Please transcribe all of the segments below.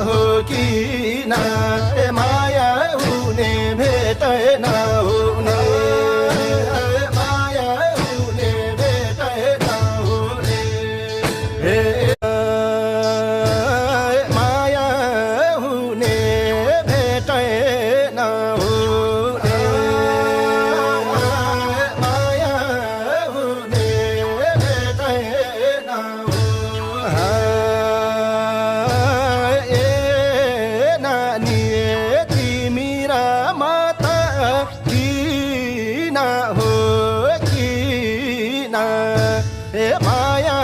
हो किन माया हुने भेटेन हुने माया हुने भेटेन हुने माया हुने भेटेन हुने माया हुने भेटेन माया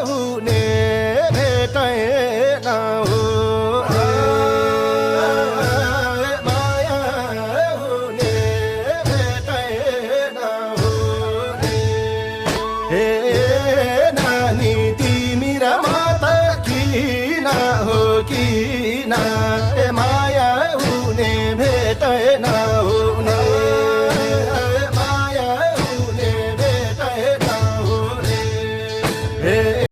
हुने भेटेन हुने माया हुने भेटेन हुने हे नानी तिमी र म त किन हो किन